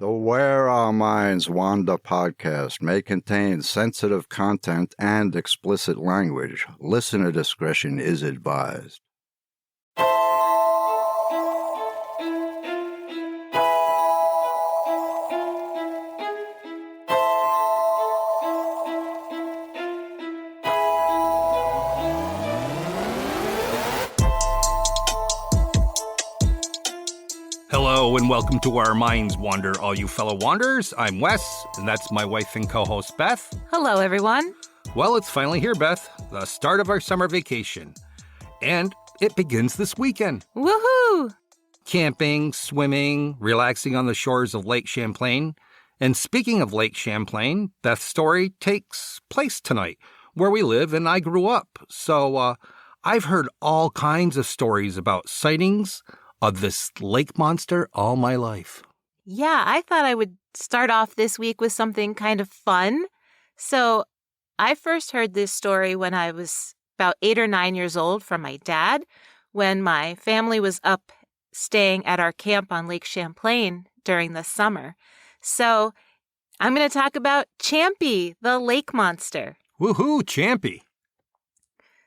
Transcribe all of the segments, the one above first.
The Where Our Minds Wander podcast may contain sensitive content and explicit language. Listener discretion is advised. Hello and welcome to Our Minds Wander, all you fellow wanderers. I'm Wes, and that's my wife and co-host, Beth. Hello, everyone. Well, it's finally here, Beth, the start of our summer vacation. And it begins this weekend. Woohoo! Camping, swimming, relaxing on the shores of Lake Champlain. And speaking of Lake Champlain, Beth's story takes place tonight, where we live and I grew up. So I've heard all kinds of stories about sightings of this lake monster all my life. Yeah, I thought I would start off this week with something kind of fun. So I first heard this story when I was about 8 or 9 years old from my dad, when my family was up staying at our camp on Lake Champlain during the summer. So I'm going to talk about Champy, the lake monster. Woohoo, Champy!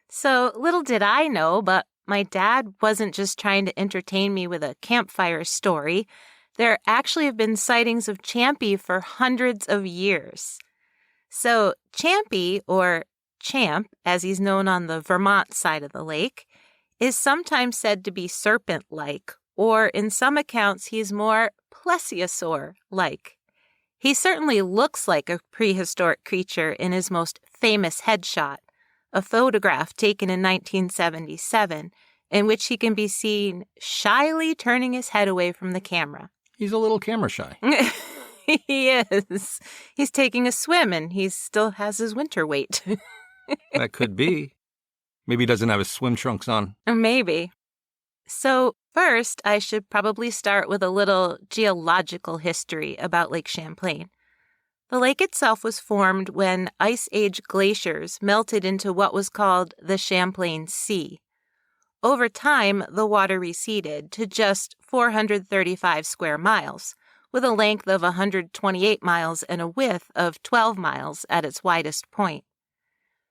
So little did I know, but my dad wasn't just trying to entertain me with a campfire story. There actually have been sightings of Champy for hundreds of years. So Champy, or Champ, as he's known on the Vermont side of the lake, is sometimes said to be serpent-like, or in some accounts he's more plesiosaur-like. He certainly looks like a prehistoric creature in his most famous headshot, a photograph taken in 1977, in which he can be seen shyly turning his head away from the camera. He's a little camera shy. He is. He's taking a swim and he still has his winter weight. That could be. Maybe he doesn't have his swim trunks on. Maybe. So first, I should probably start with a little geological history about Lake Champlain. The lake itself was formed when Ice Age glaciers melted into what was called the Champlain Sea. Over time, the water receded to just 435 square miles, with a length of 128 miles and a width of 12 miles at its widest point.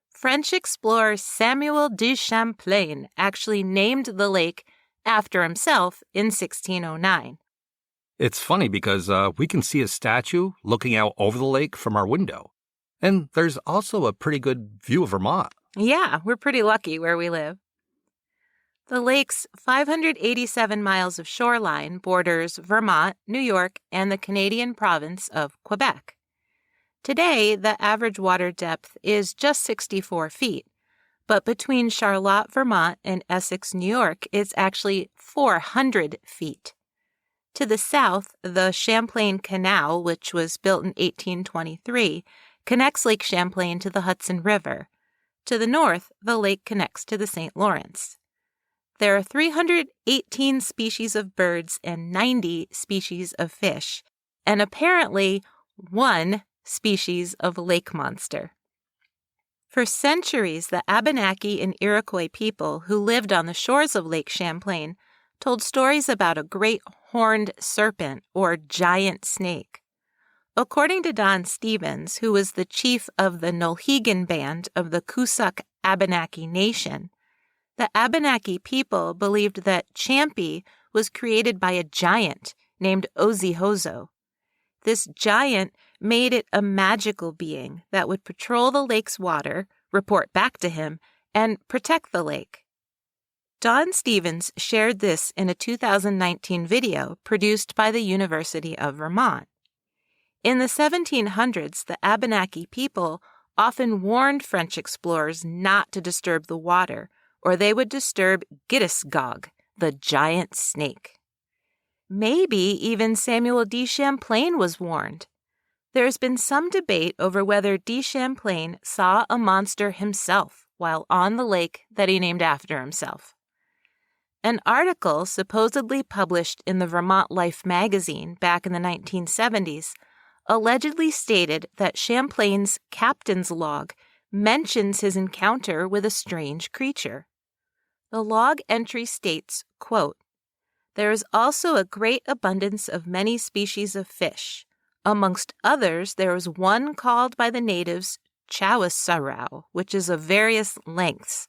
French explorer Samuel de Champlain actually named the lake after himself in 1609. It's funny because we can see a statue looking out over the lake from our window. And there's also a pretty good view of Vermont. Yeah, we're pretty lucky where we live. The lake's 587 miles of shoreline borders Vermont, New York, and the Canadian province of Quebec. Today, the average water depth is just 64 feet, but between Charlotte, Vermont, and Essex, New York, it's actually 400 feet. To the south, the Champlain Canal, which was built in 1823, connects Lake Champlain to the Hudson River. To the north, the lake connects to the St. Lawrence. There are 318 species of birds and 90 species of fish, and apparently 1 species of lake monster. For centuries, the Abenaki and Iroquois people who lived on the shores of Lake Champlain told stories about a great horned serpent or giant snake. According to Don Stevens, who was the chief of the Nulhegan band of the Coosac Abenaki Nation, the Abenaki people believed that Champy was created by a giant named Ozihozo. This giant made it a magical being that would patrol the lake's water, report back to him, and protect the lake. Don Stevens shared this in a 2019 video produced by the University of Vermont. In the 1700s, the Abenaki people often warned French explorers not to disturb the water, or they would disturb Gittysgog, the giant snake. Maybe even Samuel de Champlain was warned. There's been some debate over whether de Champlain saw a monster himself while on the lake that he named after himself. An article supposedly published in the Vermont Life magazine back in the 1970s allegedly stated that Champlain's captain's log mentions his encounter with a strange creature. The log entry states, quote, There is also a great abundance of many species of fish. Amongst others, there is one called by the natives chowasarau, which is of various lengths,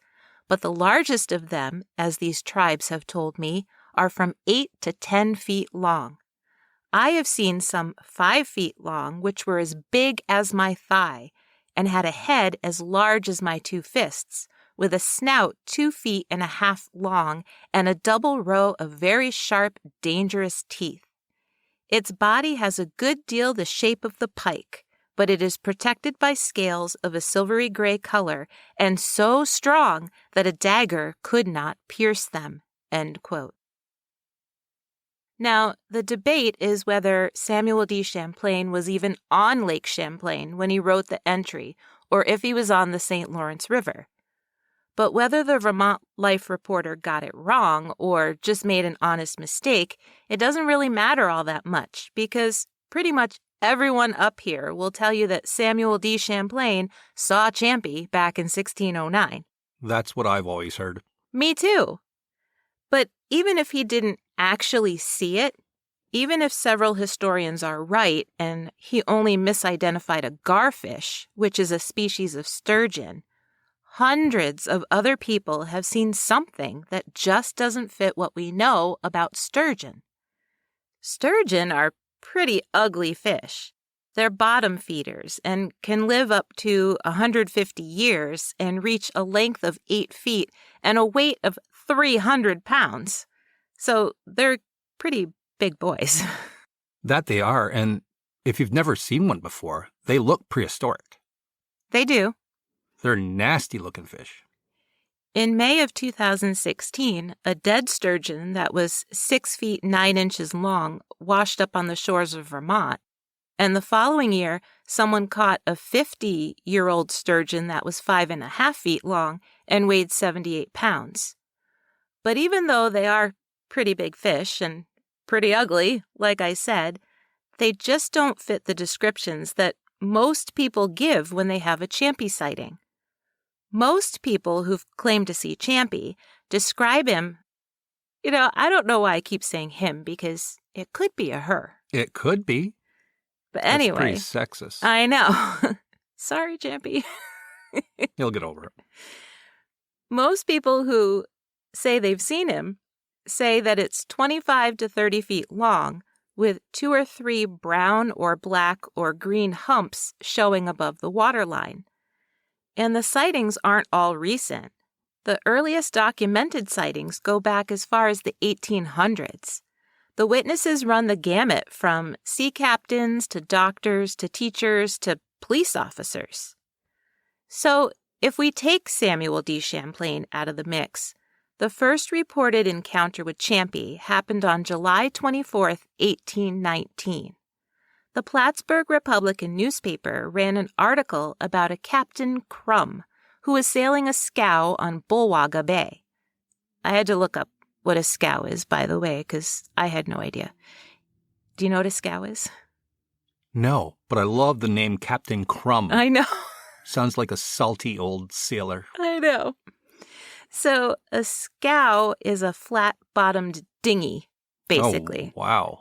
but the largest of them, as these tribes have told me, are from 8 to 10 feet long. I have seen some 5 feet long, which were as big as my thigh, and had a head as large as my 2 fists, with a snout 2.5 feet long and a double row of very sharp, dangerous teeth. Its body has a good deal the shape of the pike, but it is protected by scales of a silvery gray color and so strong that a dagger could not pierce them." End quote. Now, the debate is whether Samuel D. Champlain was even on Lake Champlain when he wrote the entry, or if he was on the St. Lawrence River. But whether the Vermont Life reporter got it wrong or just made an honest mistake, it doesn't really matter all that much, because pretty much everyone up here will tell you that Samuel D. Champlain saw Champy back in 1609. That's what I've always heard. Me too. But even if he didn't actually see it, even if several historians are right and he only misidentified a garfish, which is a species of sturgeon, hundreds of other people have seen something that just doesn't fit what we know about sturgeon. Sturgeon are pretty ugly fish. They're bottom feeders and can live up to 150 years and reach a length of 8 feet and a weight of 300 pounds. So they're pretty big boys. That they are, and if you've never seen one before, they look prehistoric. They do. They're nasty-looking fish. In May of 2016, a dead sturgeon that was 6 feet 9 inches long washed up on the shores of Vermont, and the following year, someone caught a 50-year-old sturgeon that was 5.5 feet long and weighed 78 pounds. But even though they are pretty big fish and pretty ugly, like I said, they just don't fit the descriptions that most people give when they have a Champy sighting. Most people who've claimed to see Champy describe him, I don't know why I keep saying him, because it could be a her. It could be. But anyway. That's pretty sexist. I know. Sorry, Champy. He'll get over it. Most people who say they've seen him say that it's 25 to 30 feet long, with 2 or 3 brown or black or green humps showing above the waterline. And the sightings aren't all recent. The earliest documented sightings go back as far as the 1800s. The witnesses run the gamut from sea captains to doctors to teachers to police officers. So, if we take Samuel D. Champlain out of the mix, the first reported encounter with Champy happened on July 24, 1819. The Plattsburgh Republican newspaper ran an article about a Captain Crum who was sailing a scow on Bulwaga Bay. I had to look up what a scow is, by the way, because I had no idea. Do you know what a scow is? No, but I love the name Captain Crum. I know. Sounds like a salty old sailor. I know. So a scow is a flat-bottomed dinghy, basically. Oh, wow.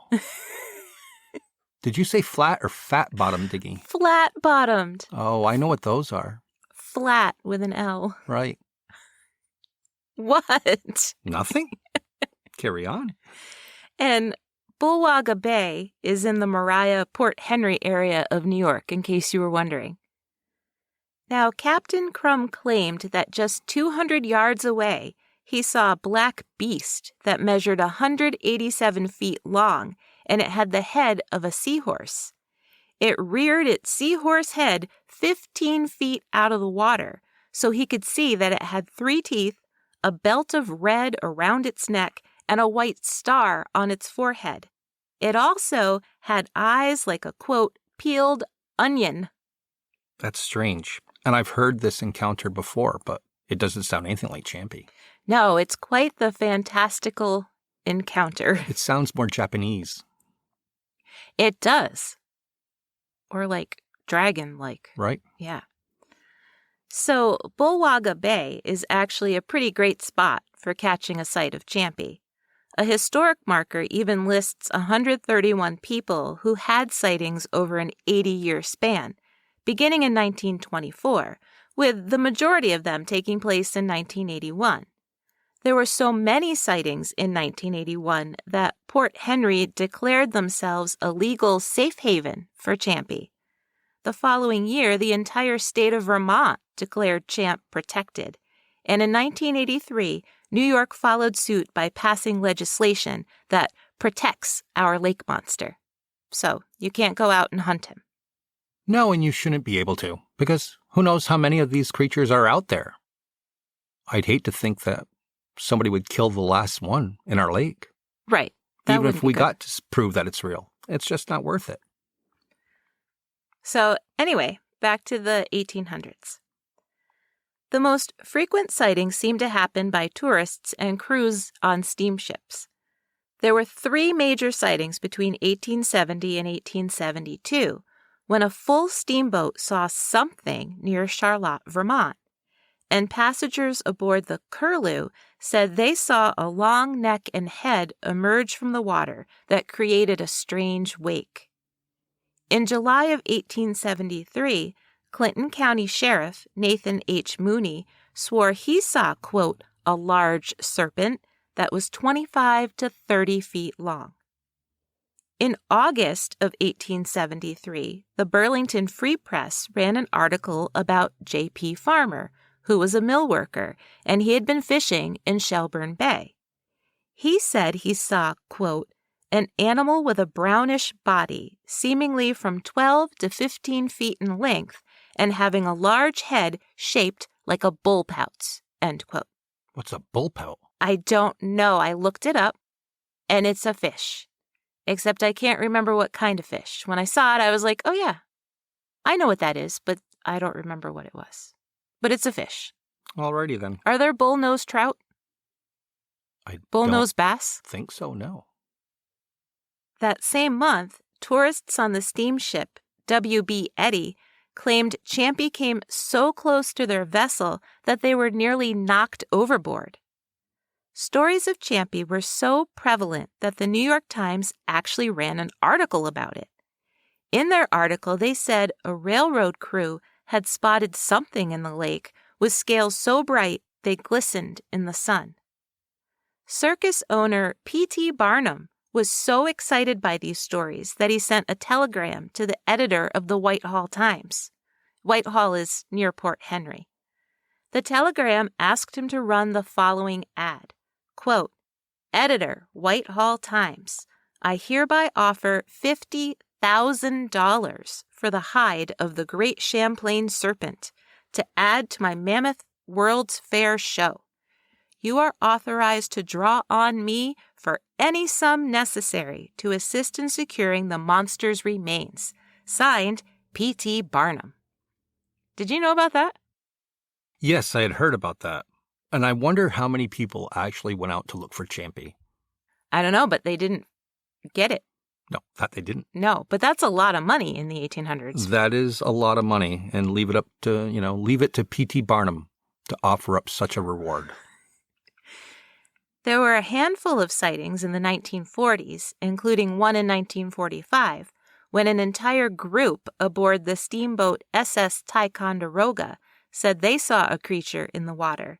Did you say flat or fat-bottomed dinghy? Flat-bottomed. Oh, I know what those are. Flat with an L. Right. What? Nothing? Carry on. And Bulwaga Bay is in the Port Henry area of New York, in case you were wondering. Now, Captain Crum claimed that just 200 yards away, he saw a black beast that measured 187 feet long, and it had the head of a seahorse. It reared its seahorse head 15 feet out of the water, so he could see that it had 3 teeth, a belt of red around its neck, and a white star on its forehead. It also had eyes like a, quote, peeled onion. That's strange. And I've heard this encounter before, but it doesn't sound anything like Champy. No, it's quite the fantastical encounter. It sounds more Japanese. It does. Or like dragon-like. Right? Yeah. So Bulwaga Bay is actually a pretty great spot for catching a sight of Champy. A historic marker even lists 131 people who had sightings over an 80-year span, beginning in 1924, with the majority of them taking place in 1981. There were so many sightings in 1981 that Port Henry declared themselves a legal safe haven for Champy. The following year, the entire state of Vermont declared Champ protected, and in 1983, New York followed suit by passing legislation that protects our lake monster. So you can't go out and hunt him. No, and you shouldn't be able to, because who knows how many of these creatures are out there. I'd hate to think that somebody would kill the last one in our lake. Right. Even if we got to prove that it's real. It's just not worth it. So anyway, back to the 1800s. The most frequent sightings seem to happen by tourists and crews on steamships. There were 3 major sightings between 1870 and 1872, when a full steamboat saw something near Charlotte, Vermont, and passengers aboard the Curlew said they saw a long neck and head emerge from the water that created a strange wake. In July of 1873, Clinton County Sheriff Nathan H. Mooney swore he saw, quote, a large serpent that was 25 to 30 feet long. In August of 1873, the Burlington Free Press ran an article about J.P. Farmer, who was a mill worker, and he had been fishing in Shelburne Bay. He said he saw, quote, an animal with a brownish body, seemingly from 12 to 15 feet in length, and having a large head shaped like a bullpout, end quote. What's a bullpout? I don't know. I looked it up, and it's a fish. Except I can't remember what kind of fish. When I saw it, I was like, oh yeah, I know what that is, but I don't remember what it was. But it's a fish. Alrighty then. Are there bull-nosed trout? Bull-nosed bass? Think so, no. That same month, tourists on the steamship W.B. Eddy claimed Champy came so close to their vessel that they were nearly knocked overboard. Stories of Champy were so prevalent that the New York Times actually ran an article about it. In their article, they said a railroad crew had spotted something in the lake with scales so bright they glistened in the sun. Circus owner P.T. Barnum was so excited by these stories that he sent a telegram to the editor of the Whitehall Times. Whitehall is near Port Henry. The telegram asked him to run the following ad. Quote, Editor, Whitehall Times, I hereby offer $50,000 for the hide of the great Champlain serpent to add to my mammoth World's Fair show. You are authorized to draw on me for any sum necessary to assist in securing the monster's remains. Signed, P.T. Barnum. Did you know about that? Yes, I had heard about that. And I wonder how many people actually went out to look for Champy. I don't know, but they didn't get it. No, that they didn't. No, but that's a lot of money in the 1800s. That is a lot of money, and leave it to P.T. Barnum to offer up such a reward. There were a handful of sightings in the 1940s, including one in 1945, when an entire group aboard the steamboat SS Ticonderoga said they saw a creature in the water.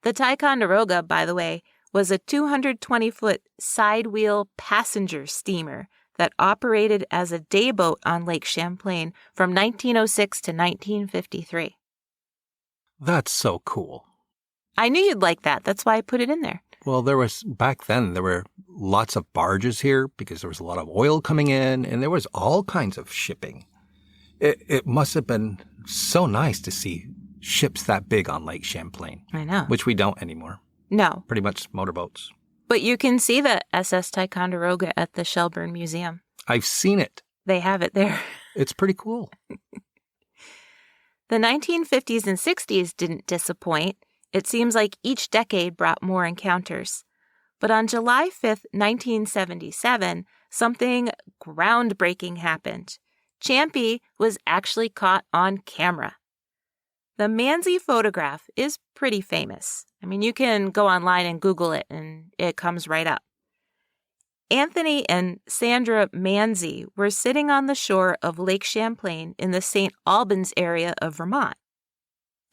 The Ticonderoga, by the way, was a 220-foot side-wheel passenger steamer that operated as a dayboat on Lake Champlain from 1906 to 1953. That's so cool. I knew you'd like that. That's why I put it in there. Well, back then, there were lots of barges here because there was a lot of oil coming in, and there was all kinds of shipping. It must have been so nice to see ships that big on Lake Champlain. I know. Which we don't anymore. No. Pretty much motorboats. But you can see the SS Ticonderoga at the Shelburne Museum. I've seen it. They have it there. It's pretty cool. The 1950s and 60s didn't disappoint. It seems like each decade brought more encounters. But on July 5th, 1977, something groundbreaking happened. Champy was actually caught on camera. The Manzi photograph is pretty famous. I mean, you can go online and Google it, and it comes right up. Anthony and Sandra Manzi were sitting on the shore of Lake Champlain in the St. Albans area of Vermont.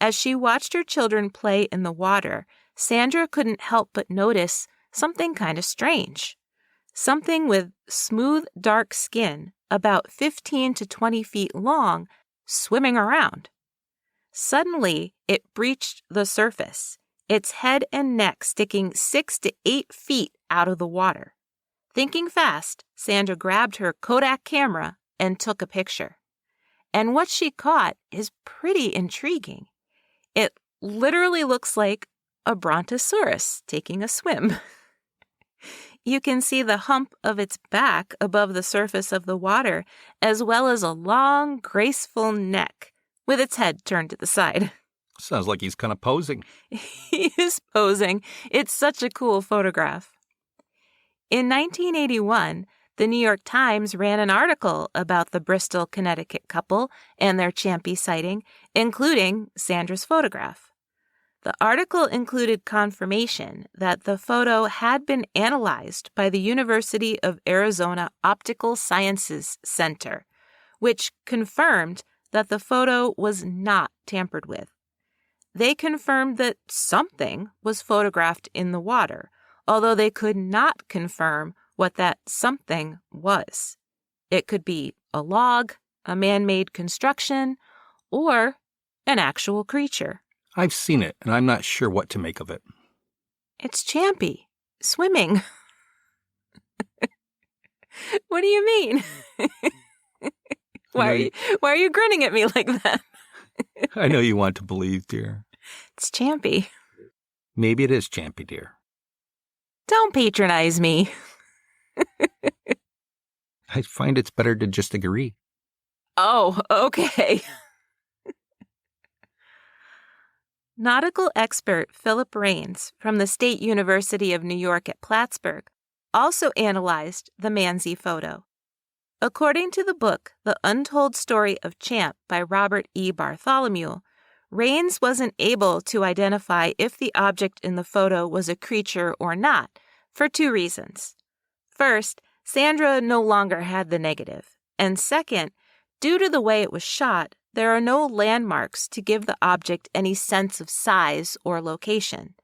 As she watched her children play in the water, Sandra couldn't help but notice something kind of strange. Something with smooth, dark skin, about 15 to 20 feet long, swimming around. Suddenly, it breached the surface, its head and neck sticking 6 to 8 feet out of the water. Thinking fast, Sandra grabbed her Kodak camera and took a picture. And what she caught is pretty intriguing. It literally looks like a brontosaurus taking a swim. You can see the hump of its back above the surface of the water, as well as a long, graceful neck with its head turned to the side. Sounds like he's kind of posing. He is posing. It's such a cool photograph. In 1981, the New York Times ran an article about the Bristol, Connecticut couple and their Champy sighting, including Sandra's photograph. The article included confirmation that the photo had been analyzed by the University of Arizona Optical Sciences Center, which confirmed that the photo was not tampered with. They confirmed that something was photographed in the water, although they could not confirm what that something was. It could be a log, a man-made construction, or an actual creature. I've seen it, and I'm not sure what to make of it. It's Champy, swimming. What do you mean? Why are you grinning at me like that? I know you want to believe, dear. It's Champy. Maybe it is Champy, dear. Don't patronize me. I find it's better to just agree. Oh, okay. Nautical expert Philip Raines from the State University of New York at Plattsburgh also analyzed the Manzi photo. According to the book The Untold Story of Champ by Robert E. Bartholomew, Raines wasn't able to identify if the object in the photo was a creature or not, for two reasons. First, Sandra no longer had the negative, and second, due to the way it was shot, there are no landmarks to give the object any sense of size or location.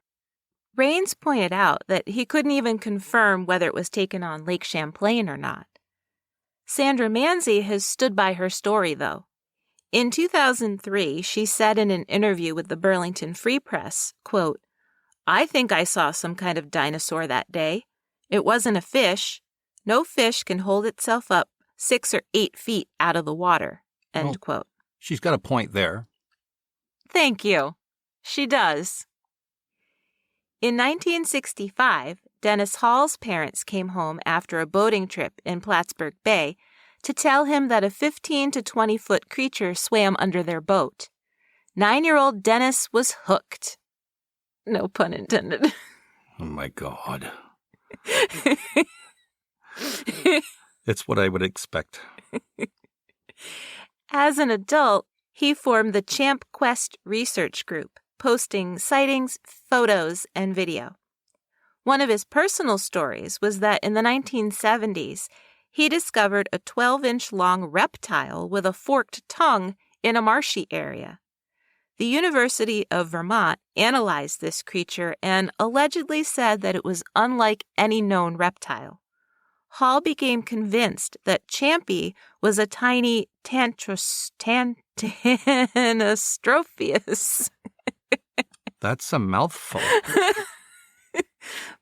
Raines pointed out that he couldn't even confirm whether it was taken on Lake Champlain or not. Sandra Manzi has stood by her story, though. In 2003, she said in an interview with the Burlington Free Press, quote, "I think I saw some kind of dinosaur that day. It wasn't a fish. No fish can hold itself up 6 or 8 feet out of the water," end quote. She's got a point there. Thank you. She does. In 1965, Dennis Hall's parents came home after a boating trip in Plattsburgh Bay to tell him that a 15 to 20-foot creature swam under their boat. 9-year-old Dennis was hooked. No pun intended. Oh, my God. It's what I would expect. As an adult, he formed the Champ Quest Research Group, posting sightings, photos, and video. One of his personal stories was that in the 1970s, he discovered a 12-inch long reptile with a forked tongue in a marshy area. The University of Vermont analyzed this creature and allegedly said that it was unlike any known reptile. Hall became convinced that Champy was a tiny Tanastropheus. That's a mouthful.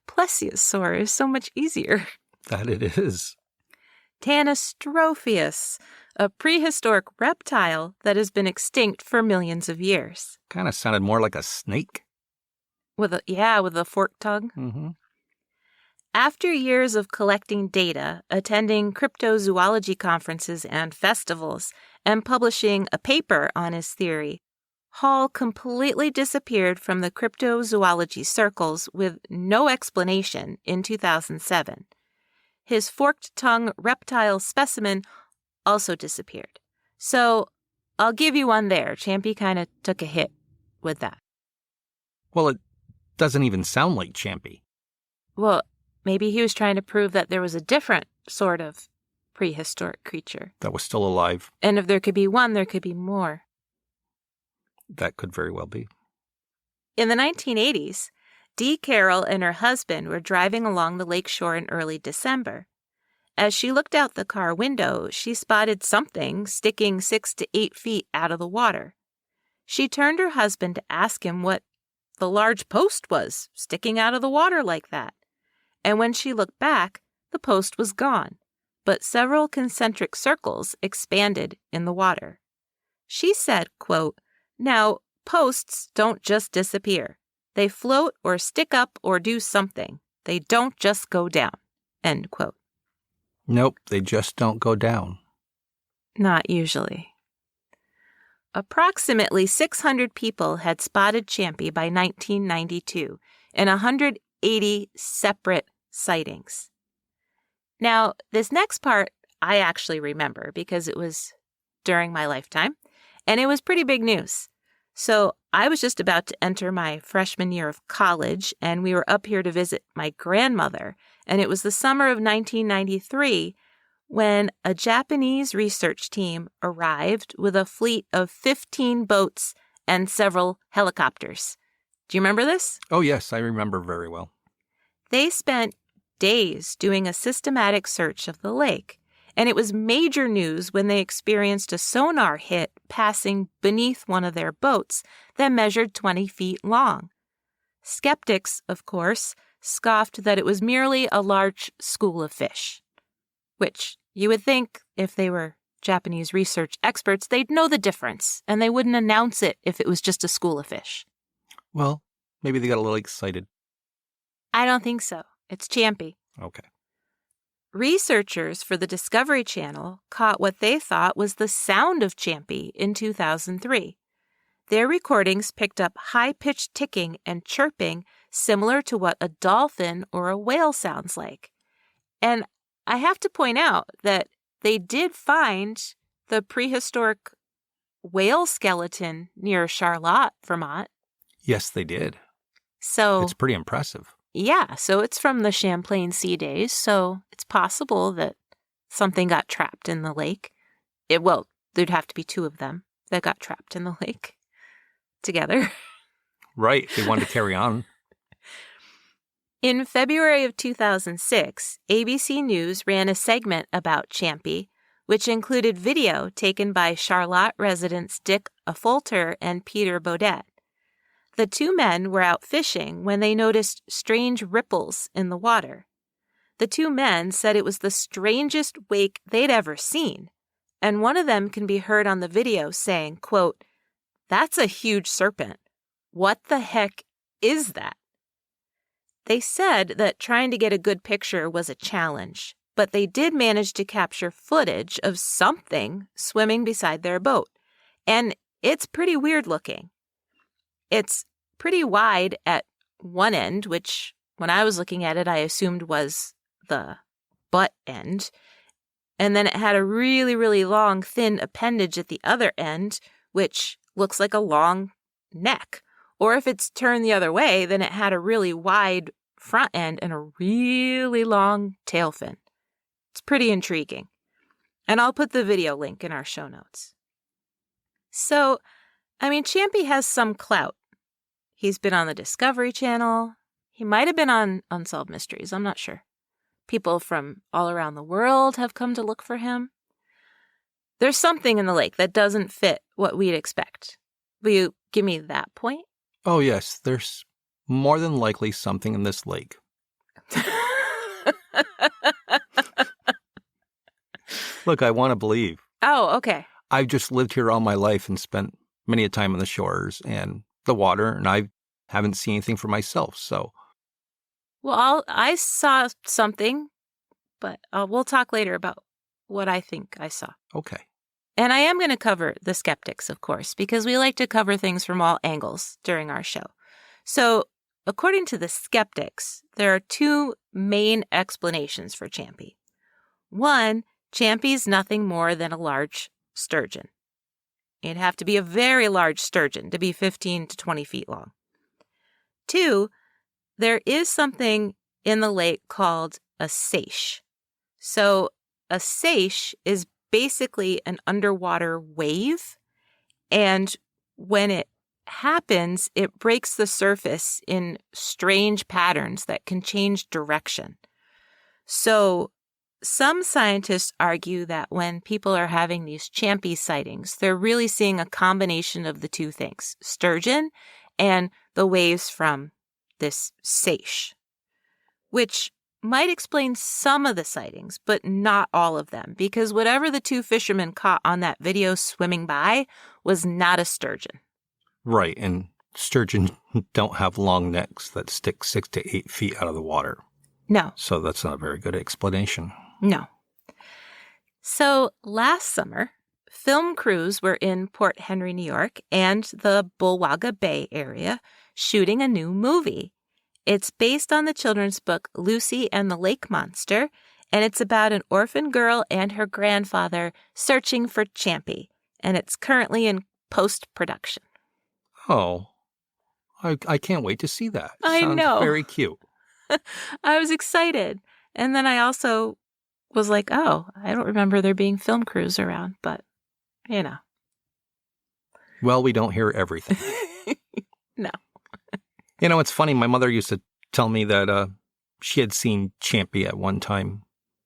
Plesiosaur is so much easier. That it is. Tanastropheus, a prehistoric reptile that has been extinct for millions of years. Kind of sounded more like a snake. With a forked tongue. Mm-hmm. After years of collecting data, attending cryptozoology conferences and festivals, and publishing a paper on his theory, Hall completely disappeared from the cryptozoology circles with no explanation in 2007. His forked-tongue reptile specimen also disappeared. So I'll give you one there. Champy kind of took a hit with that. Well, it doesn't even sound like Champy. Well, Maybe he was trying to prove that there was a different sort of prehistoric creature. That was still alive. And if there could be one, there could be more. That could very well be. In the 1980s, Dee Carroll and her husband were driving along the lake shore in early December. As she looked out the car window, she spotted something sticking 6 to 8 feet out of the water. She turned her husband to ask him what the large post was sticking out of the water like that. And when she looked back, the post was gone, but several concentric circles expanded in the water. She said, quote, "Now, posts don't just disappear. They float or stick up or do something. They don't just go down," end quote. Nope, they just don't go down. Not usually. Approximately 600 people had spotted Champy by 1992 in 180 separate sightings. Now, this next part I actually remember because it was during my lifetime, and it was pretty big news. So I was just about to enter my freshman year of college, and we were up here to visit my grandmother, and it was the summer of 1993 when a Japanese research team arrived with a fleet of 15 boats and several helicopters. Do you remember this? Oh, yes, I remember very well. They spent days doing a systematic search of the lake, and it was major news when they experienced a sonar hit passing beneath one of their boats that measured 20 feet long. Skeptics, of course, scoffed that it was merely a large school of fish, which you would think if they were Japanese research experts, they'd know the difference, and they wouldn't announce it if it was just a school of fish. Well, maybe they got a little excited. I don't think so. It's Champy. Okay. Researchers for the Discovery Channel caught what they thought was the sound of Champy in 2003. Their recordings picked up high-pitched ticking and chirping similar to what a dolphin or a whale sounds like. And I have to point out that they did find the prehistoric whale skeleton near Charlotte, Vermont. Yes, they did. So it's pretty impressive. Yeah, so it's from the Champlain Sea days, so it's possible that something got trapped in the lake. There'd have to be 2 of them that got trapped in the lake together. Right, they wanted to carry on. In February of 2006, ABC News ran a segment about Champy, which included video taken by Charlotte residents Dick Affolter and Peter Baudet. The 2 men were out fishing when they noticed strange ripples in the water. The 2 men said it was the strangest wake they'd ever seen, and one of them can be heard on the video saying, quote, "That's a huge serpent. What the heck is that?" They said that trying to get a good picture was a challenge, but they did manage to capture footage of something swimming beside their boat, and it's pretty weird looking. It's pretty wide at one end, which when I was looking at it, I assumed was the butt end. And then it had a really, really long, thin appendage at the other end, which looks like a long neck. Or if it's turned the other way, then it had a really wide front end and a really long tail fin. It's pretty intriguing. And I'll put the video link in our show notes. So, Champy has some clout. He's been on the Discovery Channel. He might have been on Unsolved Mysteries. I'm not sure. People from all around the world have come to look for him. There's something in the lake that doesn't fit what we'd expect. Will you give me that point? Oh, yes. There's more than likely something in this lake. Look, I want to believe. Oh, okay. I've just lived here all my life and spent many a time on the shores and the water, and I haven't seen anything for myself, so. Well, I saw something, but we'll talk later about what I think I saw. Okay. And I am going to cover the skeptics, of course, because we like to cover things from all angles during our show. So, according to the skeptics, there are 2 main explanations for Champy. 1, Champy's nothing more than a large sturgeon. It'd have to be a very large sturgeon to be 15 to 20 feet long. 2, there is something in the lake called a seiche. So a seiche is basically an underwater wave, and when it happens, it breaks the surface in strange patterns that can change direction. So some scientists argue that when people are having these Champy sightings, they're really seeing a combination of the two things, sturgeon and the waves from this seiche, which might explain some of the sightings, but not all of them, because whatever the two fishermen caught on that video swimming by was not a sturgeon. Right, and sturgeon don't have long necks that stick 6 to 8 feet out of the water. No. So that's not a very good explanation. No. So last summer, film crews were in Port Henry, New York, and the Bulwaga Bay area shooting a new movie. It's based on the children's book Lucy and the Lake Monster, and it's about an orphan girl and her grandfather searching for Champy, and it's currently in post-production. Oh, I can't wait to see that. I Sounds know. Very cute. I was excited. And then I also was like, oh, I don't remember there being film crews around, but, you know. Well, we don't hear everything. No. You know, it's funny. My mother used to tell me that she had seen Champy at one time,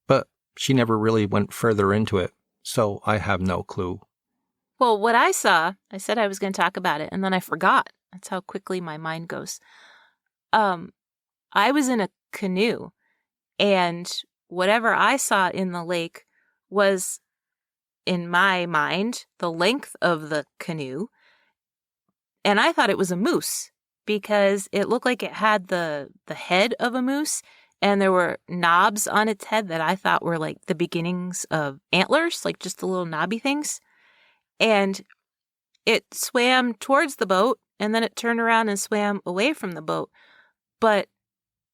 but she never really went further into it. So I have no clue. Well, what I saw, I said I was going to talk about it, and then I forgot. That's how quickly my mind goes. I was in a canoe, and whatever I saw in the lake was, in my mind, the length of the canoe. And I thought it was a moose because it looked like it had the head of a moose, and there were knobs on its head that I thought were like the beginnings of antlers, like just the little knobby things. And it swam towards the boat, and then it turned around and swam away from the boat. But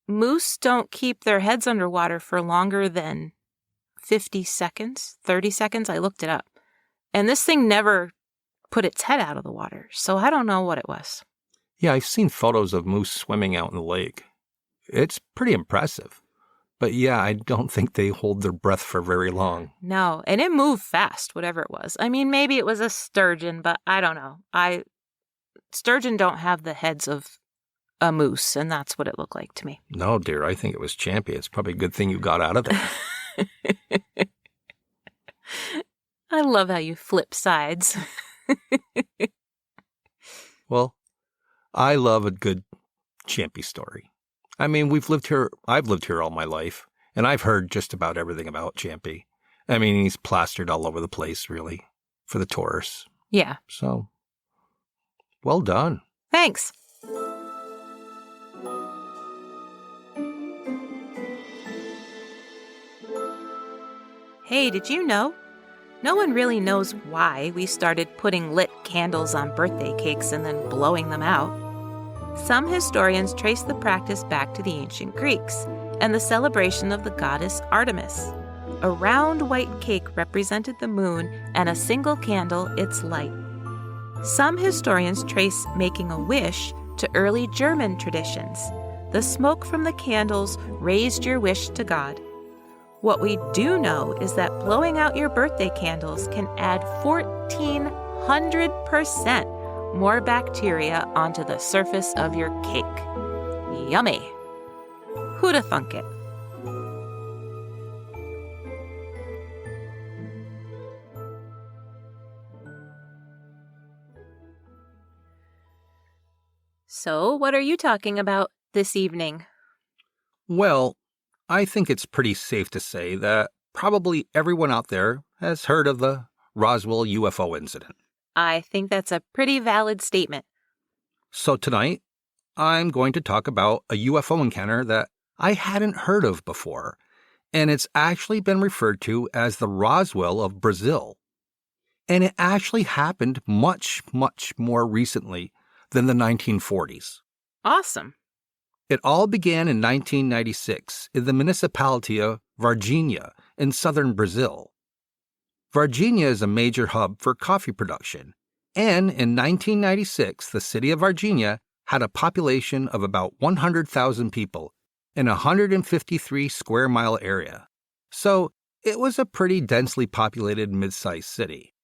moose don't keep their heads underwater for longer than 50 seconds, 30 seconds. I looked it up. And this thing never put its head out of the water. So I don't know what it was. Yeah, I've seen photos of moose swimming out in the lake. It's pretty impressive. But yeah, I don't think they hold their breath for very long. No, and it moved fast, whatever it was. I mean, maybe it was a sturgeon, but I don't know. Sturgeon don't have the heads of a moose, and that's what it looked like to me. No, dear, I think it was Champy. It's probably a good thing you got out of there. I love how you flip sides. Well, I love a good Champy story. I mean, I've lived here all my life, and I've heard just about everything about Champy. I mean, he's plastered all over the place, really, for the tourists. Yeah. So, well done. Thanks. Hey, did you know? No one really knows why we started putting lit candles on birthday cakes and then blowing them out. Some historians trace the practice back to the ancient Greeks and the celebration of the goddess Artemis. A round white cake represented the moon and a single candle its light. Some historians trace making a wish to early German traditions. The smoke from the candles raised your wish to God. What we do know is that blowing out your birthday candles can add 1,400% more bacteria onto the surface of your cake. Yummy. Who'da thunk it? So, what are you talking about this evening? Well, I think it's pretty safe to say that probably everyone out there has heard of the Roswell UFO incident. I think that's a pretty valid statement. So tonight, I'm going to talk about a UFO encounter that I hadn't heard of before, and it's actually been referred to as the Roswell of Brazil. And it actually happened much, much more recently than the 1940s. Awesome. It all began in 1996 in the municipality of Varginha in southern Brazil. Varginha is a major hub for coffee production, and in 1996 the city of Varginha had a population of about 100,000 people, in a 153 square mile area. So it was a pretty densely populated mid-sized city.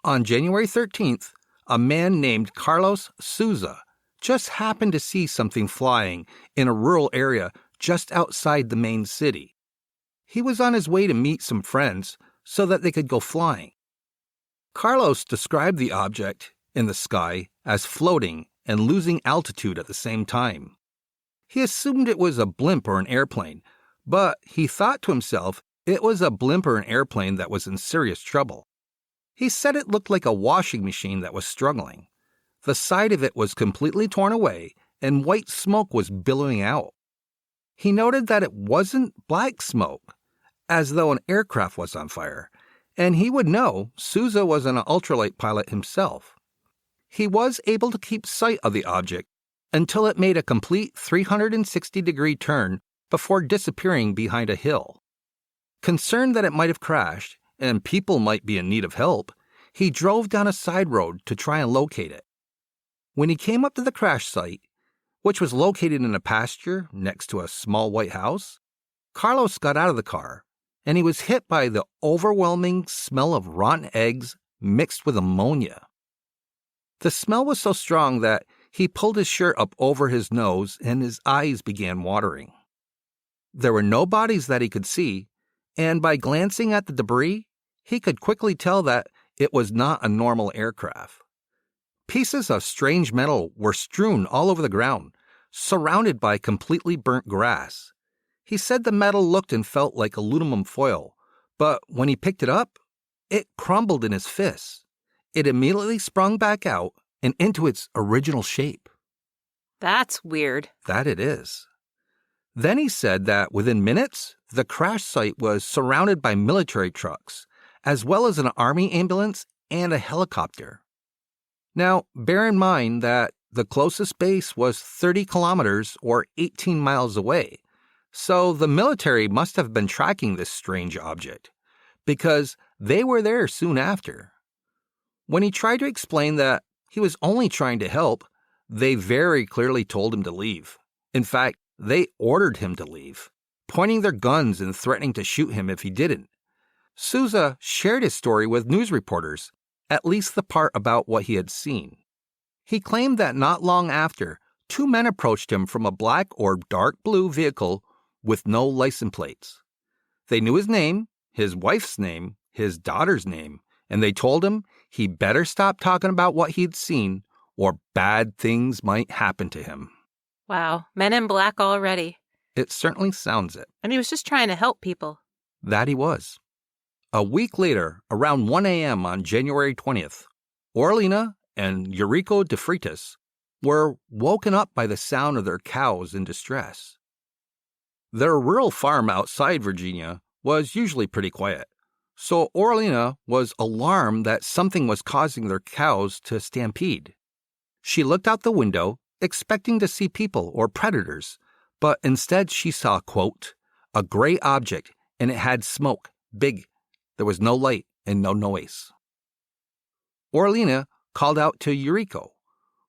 On January 13th, a man named Carlos Souza just happened to see something flying in a rural area just outside the main city. He was on his way to meet some friends so that they could go flying. Carlos described the object in the sky as floating and losing altitude at the same time. He assumed it was a blimp or an airplane, but he thought to himself it was a blimp or an airplane that was in serious trouble. He said it looked like a washing machine that was struggling. The side of it was completely torn away, and white smoke was billowing out. He noted that it wasn't black smoke, as though an aircraft was on fire, and he would know Souza was an ultralight pilot himself. He was able to keep sight of the object until it made a complete 360-degree turn before disappearing behind a hill. Concerned that it might have crashed and people might be in need of help, he drove down a side road to try and locate it. When he came up to the crash site, which was located in a pasture next to a small white house, Carlos got out of the car, and he was hit by the overwhelming smell of rotten eggs mixed with ammonia. The smell was so strong that he pulled his shirt up over his nose and his eyes began watering. There were no bodies that he could see, and by glancing at the debris, he could quickly tell that it was not a normal aircraft. Pieces of strange metal were strewn all over the ground, surrounded by completely burnt grass. He said the metal looked and felt like aluminum foil, but when he picked it up, it crumbled in his fists. It immediately sprung back out and into its original shape. That's weird. That it is. Then he said that within minutes, the crash site was surrounded by military trucks, as well as an army ambulance and a helicopter. Now, bear in mind that the closest base was 30 kilometers or 18 miles away, so the military must have been tracking this strange object, because they were there soon after. When he tried to explain that he was only trying to help, they very clearly told him to leave. In fact, they ordered him to leave, pointing their guns and threatening to shoot him if he didn't. Souza shared his story with news reporters, at least the part about what he had seen. He claimed that not long after, two men approached him from a black or dark blue vehicle with no license plates. They knew his name, his wife's name, his daughter's name, and they told him he better stop talking about what he'd seen or bad things might happen to him. Wow, Men in Black already. It certainly sounds it. And he was just trying to help people. That he was. A week later, around 1 a.m. on January 20th, Orlina and Eurico de Freitas were woken up by the sound of their cows in distress. Their rural farm outside Varginha was usually pretty quiet, so Orlina was alarmed that something was causing their cows to stampede. She looked out the window, expecting to see people or predators, but instead she saw, quote, a gray object, and it had smoke, big. There was no light and no noise. Orlina called out to Eurico,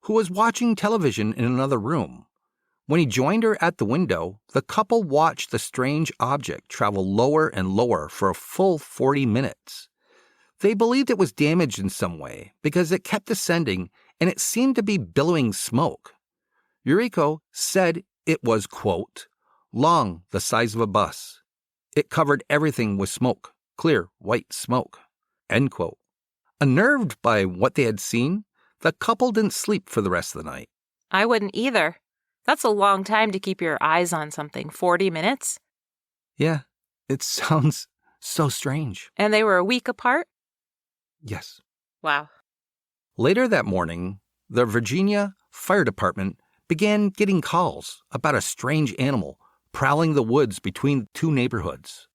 who was watching television in another room. When he joined her at the window, the couple watched the strange object travel lower and lower for a full 40 minutes. They believed it was damaged in some way because it kept descending and it seemed to be billowing smoke. Eurico said it was, quote, long, the size of a bus. It covered everything with smoke, clear white smoke, end quote. Unnerved by what they had seen, the couple didn't sleep for the rest of the night. I wouldn't either. That's a long time to keep your eyes on something, 40 minutes. Yeah, it sounds so strange. And they were a week apart? Yes. Wow. Later that morning, the Varginha Fire Department began getting calls about a strange animal prowling the woods between two neighborhoods.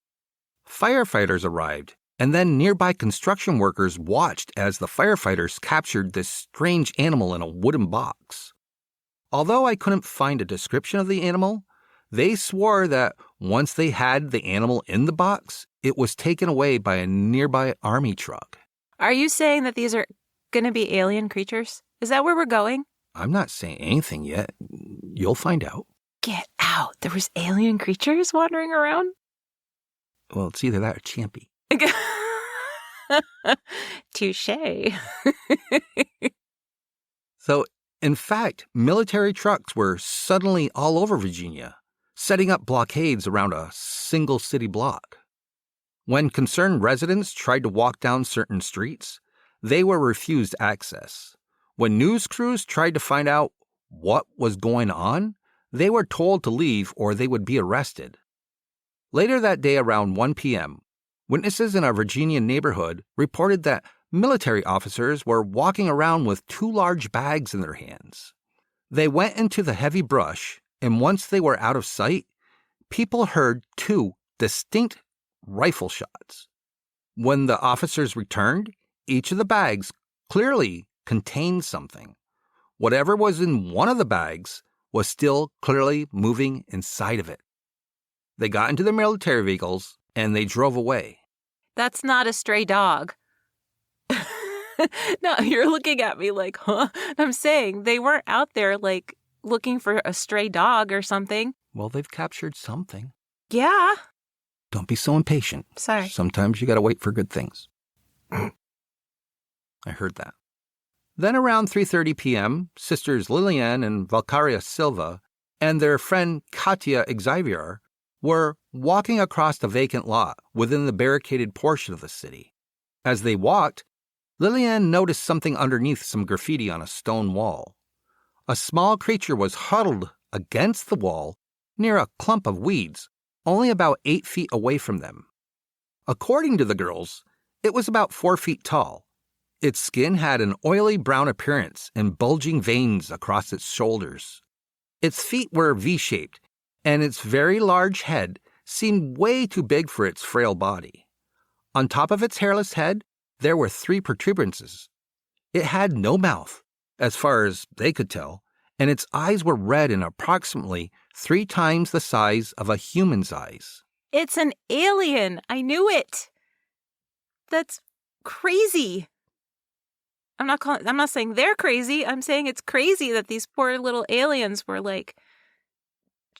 Firefighters arrived, and then nearby construction workers watched as the firefighters captured this strange animal in a wooden box. Although I couldn't find a description of the animal, they swore that once they had the animal in the box, it was taken away by a nearby army truck. Are you saying that these are going to be alien creatures? Is that where we're going? I'm not saying anything yet. You'll find out. Get out. There was alien creatures wandering around? Well, it's either that or Champy. Touché. So, in fact, military trucks were suddenly all over Virginia, setting up blockades around a single city block. When concerned residents tried to walk down certain streets, they were refused access. When news crews tried to find out what was going on, they were told to leave or they would be arrested. Later that day around 1 p.m., witnesses in a Virginia neighborhood reported that military officers were walking around with 2 large bags in their hands. They went into the heavy brush, and once they were out of sight, people heard 2 distinct rifle shots. When the officers returned, each of the bags clearly contained something. Whatever was in one of the bags was still clearly moving inside of it. They got into their military vehicles and they drove away. That's not a stray dog. No, you're looking at me like, huh? I'm saying they weren't out there like looking for a stray dog or something. Well, they've captured something. Yeah. Don't be so impatient. Sorry. Sometimes you gotta wait for good things. I heard that. Then around 3:30 p.m., sisters Lillian and Valkyria Silva and their friend Katya Xavier were walking across the vacant lot within the barricaded portion of the city. As they walked, Lillian noticed something underneath some graffiti on a stone wall. A small creature was huddled against the wall near a clump of weeds, only about 8 feet away from them. According to the girls, it was about 4 feet tall. Its skin had an oily brown appearance and bulging veins across its shoulders. Its feet were V-shaped, and its very large head seemed way too big for its frail body. On top of its hairless head, there were 3 protuberances. It had no mouth, as far as they could tell, and its eyes were red and approximately 3 times the size of a human's eyes. It's an alien. I knew it. That's crazy. I'm not saying they're crazy. I'm saying it's crazy that these poor little aliens were like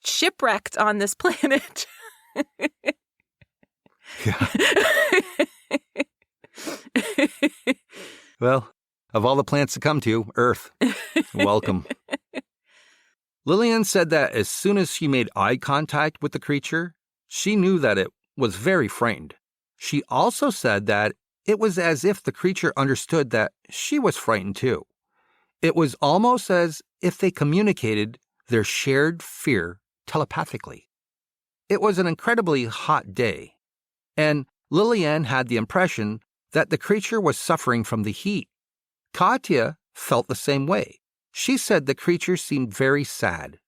shipwrecked on this planet. Yeah. Well, of all the planets to come to, Earth, welcome. Lillian said that as soon as she made eye contact with the creature, she knew that it was very frightened. She also said that it was as if the creature understood that she was frightened too. It was almost as if they communicated their shared fear telepathically. It was an incredibly hot day, and Lillian had the impression that the creature was suffering from the heat. Katya felt the same way. She said the creature seemed very sad.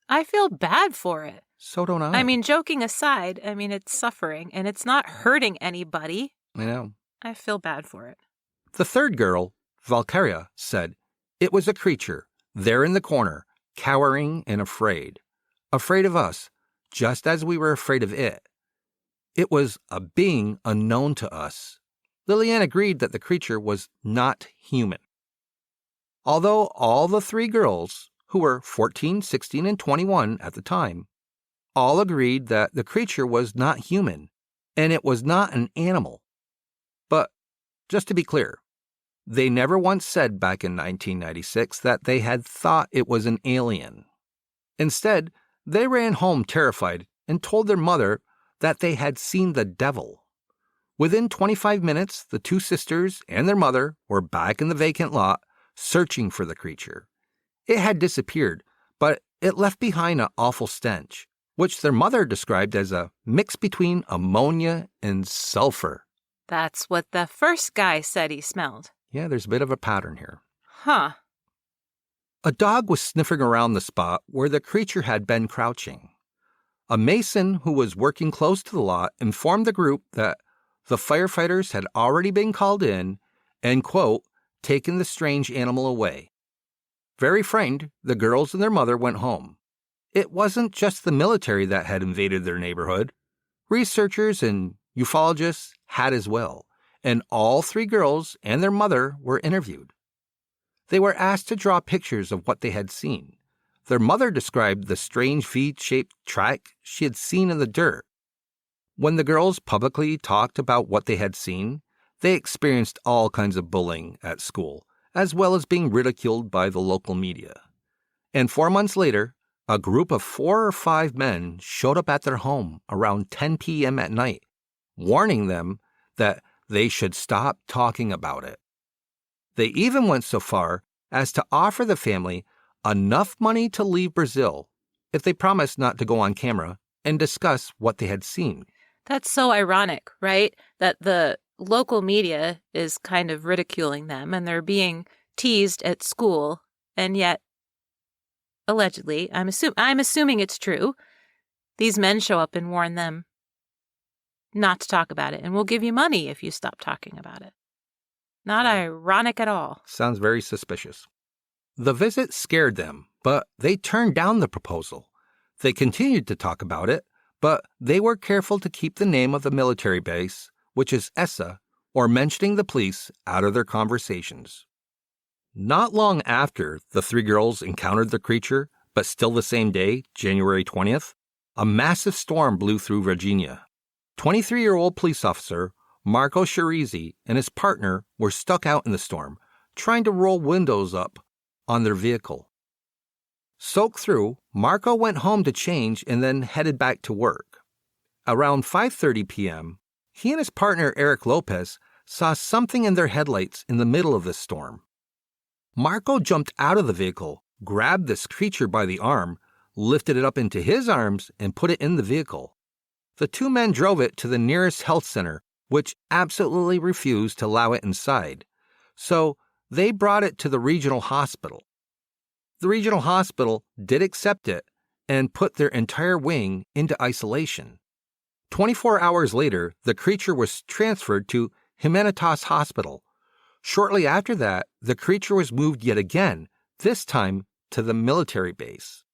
I feel bad for it. So don't I. I mean, joking aside, it's suffering, and it's not hurting anybody. I know. I feel bad for it. The third girl, Valkyria, said it was a creature, there in the corner, cowering and afraid. Afraid of us, just as we were afraid of it. It was a being unknown to us. Lillian agreed that the creature was not human. Although all the 3 girls, who were 14, 16, and 21 at the time, all agreed that the creature was not human, and it was not an animal. But, just to be clear, they never once said back in 1996 that they had thought it was an alien. Instead, they ran home terrified and told their mother that they had seen the devil. Within 25 minutes, the 2 sisters and their mother were back in the vacant lot searching for the creature. It had disappeared, but it left behind an awful stench, which their mother described as a mix between ammonia and sulfur. That's what the first guy said he smelled. Yeah, there's a bit of a pattern here. Huh. A dog was sniffing around the spot where the creature had been crouching. A mason who was working close to the lot informed the group that the firefighters had already been called in and, quote, taken the strange animal away. Very frightened, the girls and their mother went home. It wasn't just the military that had invaded their neighborhood. Researchers and ufologists had as well, and all 3 girls and their mother were interviewed. They were asked to draw pictures of what they had seen. Their mother described the strange V-shaped track she had seen in the dirt. When the girls publicly talked about what they had seen, they experienced all kinds of bullying at school, as well as being ridiculed by the local media. And 4 months later, a group of 4 or 5 men showed up at their home around 10 p.m. at night, warning them that they should stop talking about it. They even went so far as to offer the family enough money to leave Brazil if they promised not to go on camera and discuss what they had seen. That's so ironic, right? That the local media is kind of ridiculing them and they're being teased at school, and yet, allegedly, I'm assuming it's true, these men show up and warn them not to talk about it, and we'll give you money if you stop talking about it. Not ironic at all. Sounds very suspicious. The visit scared them, but they turned down the proposal. They continued to talk about it, but they were careful to keep the name of the military base, which is ESA, or mentioning the police, out of their conversations. Not long after the 3 girls encountered the creature, but still the same day, January 20th, a massive storm blew through Varginha. 23-year-old police officer Marco Chirizi and his partner were stuck out in the storm, trying to roll windows up on their vehicle. Soaked through, Marco went home to change and then headed back to work. Around 5:30 p.m., he and his partner Eric Lopez saw something in their headlights in the middle of the storm. Marco jumped out of the vehicle, grabbed this creature by the arm, lifted it up into his arms, and put it in the vehicle. The 2 men drove it to the nearest health center, which absolutely refused to allow it inside. So they brought it to the regional hospital. The regional hospital did accept it and put their entire wing into isolation. 24 hours later, the creature was transferred to Humanitas Hospital. Shortly after that, the creature was moved yet again, this time to the military base.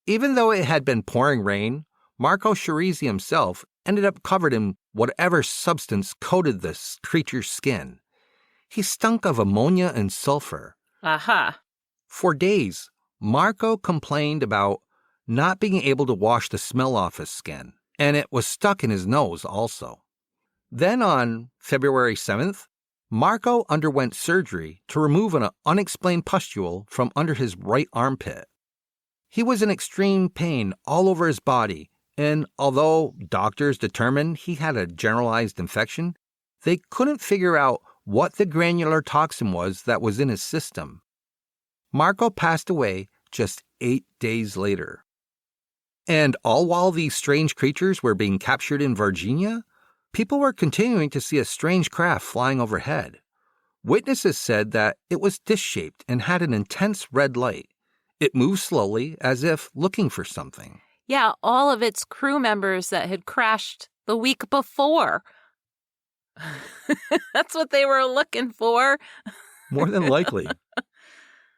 Even though it had been pouring rain, Marco Chirizi himself ended up covered in whatever substance coated this creature's skin. He stunk of ammonia and sulfur. Aha. For days, Marco complained about not being able to wash the smell off his skin, and it was stuck in his nose also. Then on February 7th, Marco underwent surgery to remove an unexplained pustule from under his right armpit. He was in extreme pain all over his body, and although doctors determined he had a generalized infection, they couldn't figure out what the granular toxin was that was in his system. Marco passed away just 8 days later. And all while these strange creatures were being captured in Varginha, people were continuing to see a strange craft flying overhead. Witnesses said that it was disc-shaped and had an intense red light. It moved slowly, as if looking for something. Yeah, all of its crew members that had crashed the week before. That's what they were looking for. More than likely.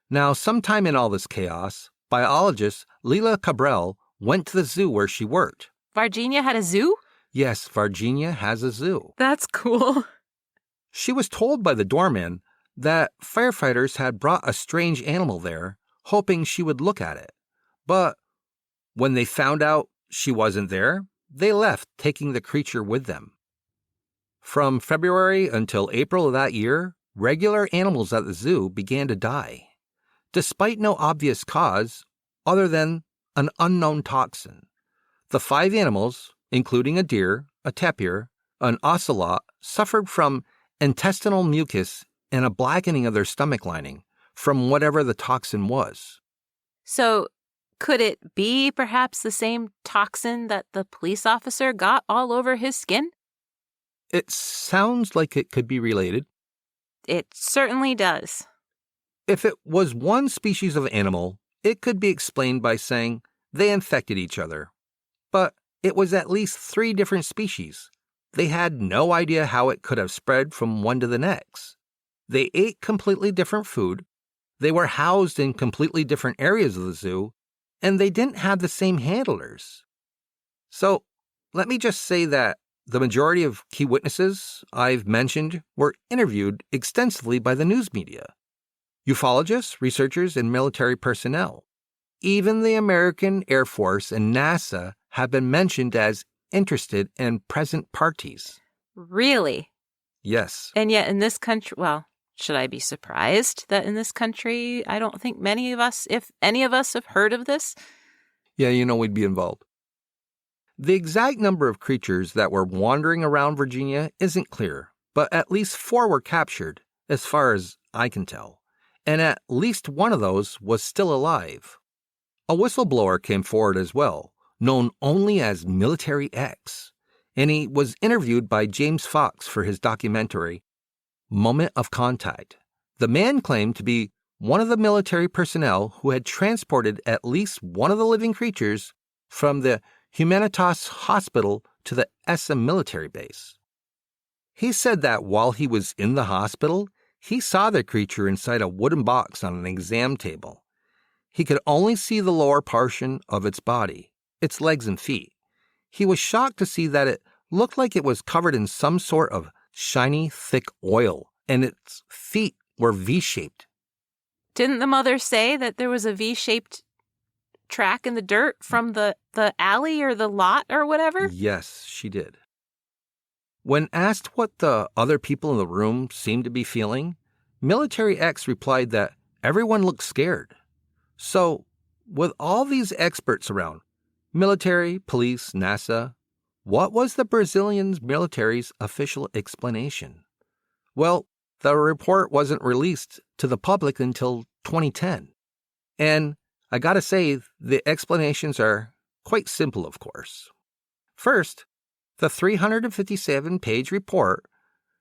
Now, sometime in all this chaos, biologist Lila Cabral went to the zoo where she worked. Varginha had a zoo? Yes, Varginha has a zoo. That's cool. She was told by the doorman that firefighters had brought a strange animal there, hoping she would look at it. But when they found out she wasn't there, they left, taking the creature with them. From February until April of that year, regular animals at the zoo began to die, despite no obvious cause other than an unknown toxin. The 5 animals, including a deer, a tapir, an ocelot, suffered from intestinal mucus and a blackening of their stomach lining from whatever the toxin was. So, could it be perhaps the same toxin that the police officer got all over his skin? It sounds like it could be related. It certainly does. If it was one species of animal, it could be explained by saying they infected each other. But it was at least 3 different species. They had no idea how it could have spread from one to the next. They ate completely different food, they were housed in completely different areas of the zoo, and they didn't have the same handlers. So, let me just say that the majority of key witnesses I've mentioned were interviewed extensively by the news media, ufologists, researchers, and military personnel. even the American Air Force and NASA have been mentioned as interested in present parties. Really? Yes. And yet in this country, well, should I be surprised that in this country, I don't think many of us, if any of us, have heard of this? Yeah, we'd be involved. The exact number of creatures that were wandering around Virginia isn't clear, but at least 4 were captured, as far as I can tell. And at least one of those was still alive. A whistleblower came forward as well, known only as Military X, and he was interviewed by James Fox for his documentary, Moment of Contact. The man claimed to be one of the military personnel who had transported at least one of the living creatures from the Humanitas Hospital to the SM military base. He said that while he was in the hospital, he saw the creature inside a wooden box on an exam table. He could only see the lower portion of its body, its legs and feet. He was shocked to see that it looked like it was covered in some sort of shiny, thick oil, and its feet were V-shaped. Didn't the mother say that there was a V-shaped track in the dirt from the alley or the lot or whatever? Yes, she did. When asked what the other people in the room seemed to be feeling, Military X replied that everyone looked scared. So, with all these experts around, military, police, NASA, what was the Brazilian military's official explanation? Well, the report wasn't released to the public until 2010. And I gotta say, the explanations are quite simple, of course. First, the 357-page report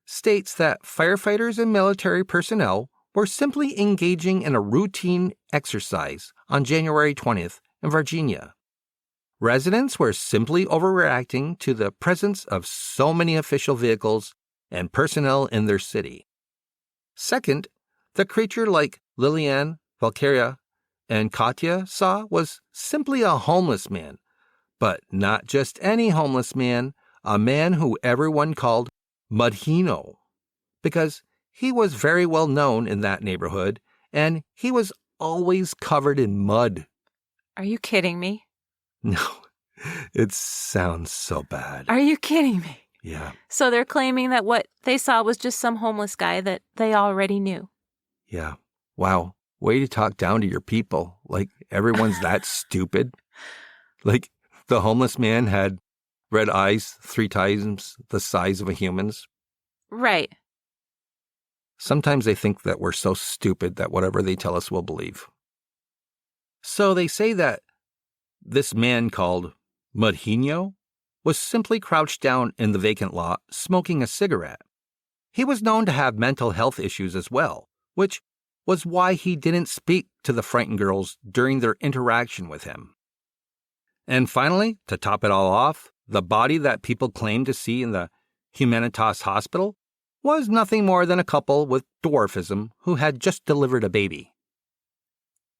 states that firefighters and military personnel were simply engaging in a routine exercise on January 20th in Varginha. Residents were simply overreacting to the presence of so many official vehicles and personnel in their city. Second, the creature like Lillian, Valkyria, and Katya saw was simply a homeless man, but not just any homeless man, a man who everyone called Mudhino, because he was very well known in that neighborhood, and he was always covered in mud. Are you kidding me? No, it sounds so bad. Are you kidding me? Yeah. So they're claiming that what they saw was just some homeless guy that they already knew. Yeah. Wow. Way to talk down to your people. Like everyone's that stupid. Like the homeless man had red eyes 3 times the size of a human's. Right. Sometimes they think that we're so stupid that whatever they tell us we'll believe. So they say that this man called Mudhino was simply crouched down in the vacant lot smoking a cigarette. He was known to have mental health issues as well, which was why he didn't speak to the frightened girls during their interaction with him. And finally, to top it all off, the body that people claimed to see in the Humanitas Hospital was nothing more than a couple with dwarfism who had just delivered a baby.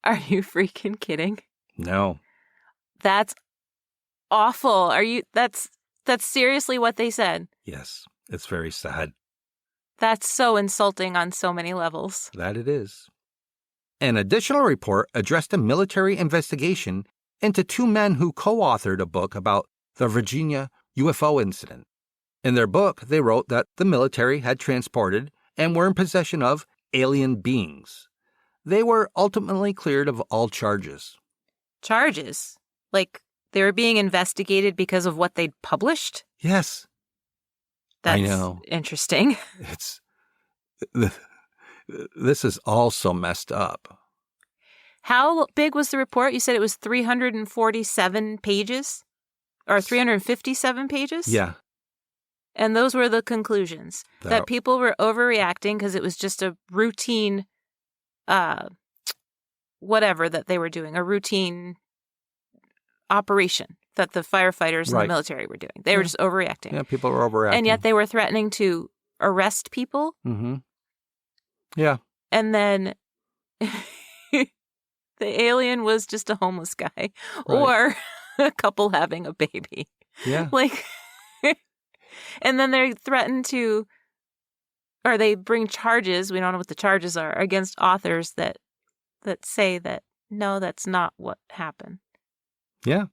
Are you freaking kidding? No. That's awful. That's seriously what they said. Yes, it's very sad. That's so insulting on so many levels. That it is. An additional report addressed a military investigation into 2 men who co-authored a book about the Varginha UFO incident. In their book, they wrote that the military had transported and were in possession of alien beings. They were ultimately cleared of all charges. Charges? Like they were being investigated because of what they'd published? Yes. That's I know. Interesting. This is all so messed up. How big was the report? You said it was 347 pages? Or 357 pages? Yeah. And those were the conclusions. That people were overreacting because it was just a routine, whatever that they were doing, a routine operation that the firefighters and the military were doing. They were just overreacting. Yeah, people were overreacting. And yet they were threatening to arrest people. Mm-hmm. Yeah. And then the alien was just a homeless guy or a couple having a baby. Yeah. Like, and then they threaten to, or they bring charges, we don't know what the charges are, against authors that say that no, that's not what happened. Yeah.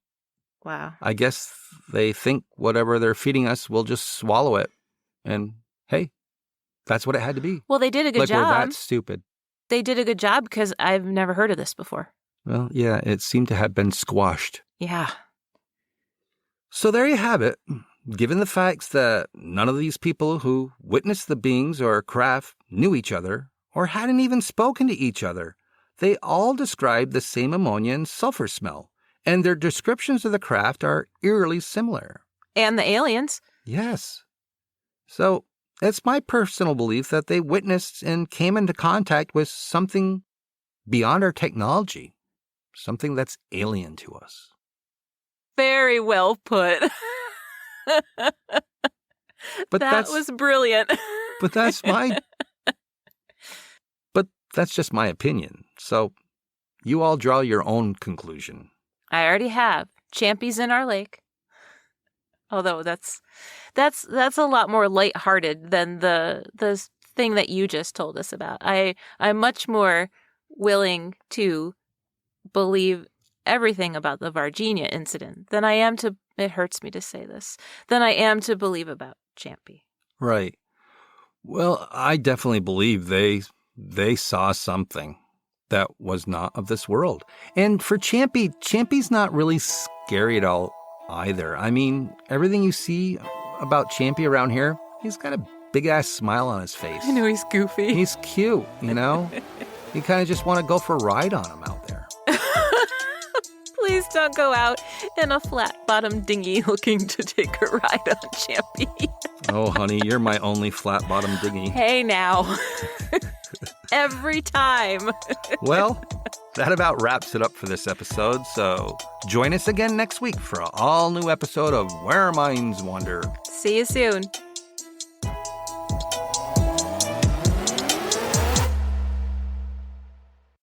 Wow. I guess they think whatever they're feeding us, we'll just swallow it. And hey, that's what it had to be. Well, they did a good job. We're that stupid. They did a good job because I've never heard of this before. Well, yeah, it seemed to have been squashed. Yeah. So there you have it. Given the facts that none of these people who witnessed the beings or craft knew each other or hadn't even spoken to each other, they all described the same ammonia and sulfur smell, and their descriptions of the craft are eerily similar. And the aliens. Yes. So it's my personal belief that they witnessed and came into contact with something beyond our technology, something that's alien to us. Very well put. But that was brilliant. But that's just my opinion. So you all draw your own conclusion. I already have. Champy's in our lake. Although that's a lot more lighthearted than the thing that you just told us about. I'm much more willing to believe everything about the Varginha incident than I am to, it hurts me to say this, than I am to believe about Champy. Right. Well, I definitely believe they saw something that was not of this world. And for Champy's not really scary at all either. I mean, everything you see about Champy around here, he's got a big-ass smile on his face. I know, he's goofy. He's cute, you know? You kind of just want to go for a ride on him out there. Please don't go out in a flat-bottom dinghy looking to take a ride on Champy. Oh, honey, you're my only flat-bottom dinghy. Hey, now. Every time. Well, that about wraps it up for this episode, so join us again next week for an all-new episode of Where Minds Wander. See you soon.